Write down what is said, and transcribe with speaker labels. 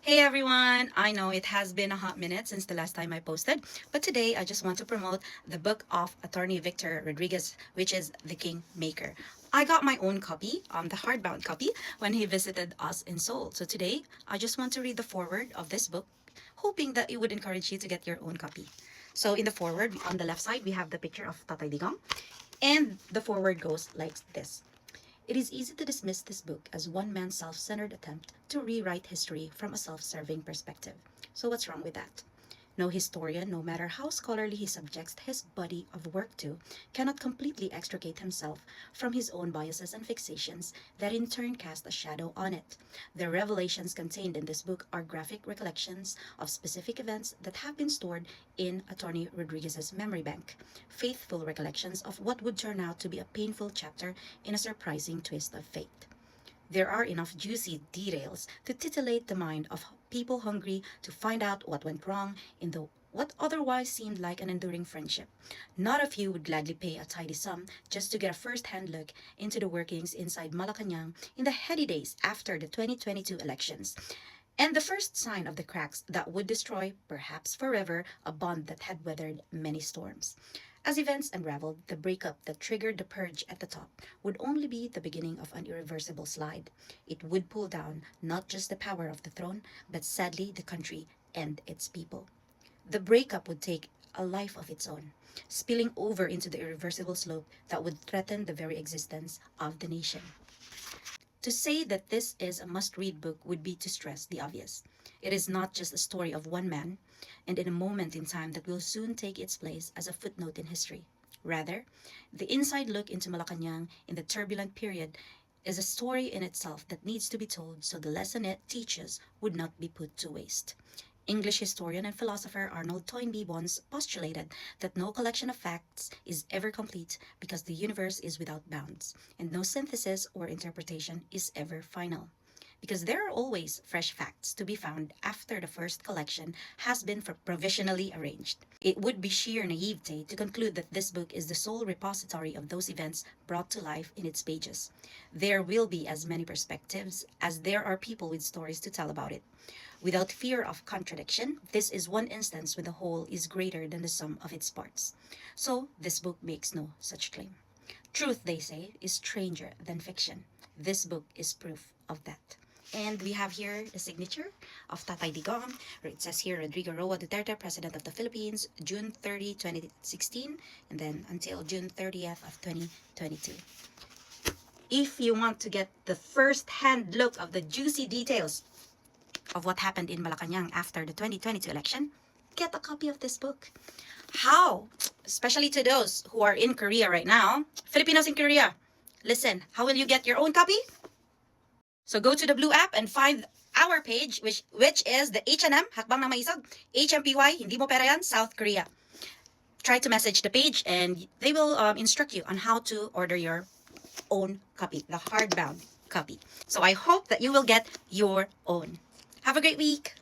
Speaker 1: Hey everyone! I know it has been a hot minute since the last time I posted, but today I just want to promote the book of Attorney Victor Rodriguez, which is The Kingmaker. I got my own copy, the hardbound copy, when he visited us in Seoul. So today, I just want to read the foreword of this book, hoping that it would encourage you to get your own copy. So in the foreword, on the left side, we have the picture of Tatay Digong, and the foreword goes like this. It is easy to dismiss this book as one man's self-centered attempt to rewrite history from a self-serving perspective. So what's wrong with that? No historian, no matter how scholarly he subjects his body of work to, cannot completely extricate himself from his own biases and fixations that in turn cast a shadow on it. The revelations contained in this book are graphic recollections of specific events that have been stored in Attorney Rodriguez's memory bank, faithful recollections of what would turn out to be a painful chapter in a surprising twist of fate. There are enough juicy details to titillate the mind of people hungry to find out what went wrong in the what otherwise seemed like an enduring friendship. Not a few would gladly pay a tidy sum just to get a first-hand look into the workings inside Malacanang in the heady days after the 2022 elections, and the first sign of the cracks that would destroy, perhaps forever, a bond that had weathered many storms. As events unraveled, the breakup that triggered the purge at the top would only be the beginning of an irreversible slide. It would pull down not just the power of the throne, but sadly the country and its people. The breakup would take a life of its own, spilling over into the irreversible slope that would threaten the very existence of the nation. To say that this is a must-read book would be to stress the obvious. It is not just a story of one man, and in a moment in time that will soon take its place as a footnote in history. Rather, the inside look into Malacanang in the turbulent period is a story in itself that needs to be told so the lesson it teaches would not be put to waste. English historian and philosopher Arnold Toynbee once postulated that no collection of facts is ever complete because the universe is without bounds, and no synthesis or interpretation is ever final. Because there are always fresh facts to be found after the first collection has been provisionally arranged. It would be sheer naivete to conclude that this book is the sole repository of those events brought to life in its pages. There will be as many perspectives as there are people with stories to tell about it. Without fear of contradiction, this is one instance when the whole is greater than the sum of its parts. So, this book makes no such claim. Truth, they say, is stranger than fiction. This book is proof of that. And we have here the signature of Tatay Digong. It says here, Rodrigo Roa Duterte, President of the Philippines, June 30, 2016, and then until June 30th of 2022. If you want to get the first-hand look of the juicy details of what happened in Malacanang after the 2022 election, get a copy of this book. How? Especially to those who are in Korea right now, Filipinos in Korea, listen, how will you get your own copy? So go to the Blue app and find our page, which is the H&M, Hakbang ng Maisog, HMPY, Hindi Mo Pera Yan, South Korea. Try to message the page and they will instruct you on how to order your own copy, the hardbound copy. So I hope that you will get your own. Have a great week.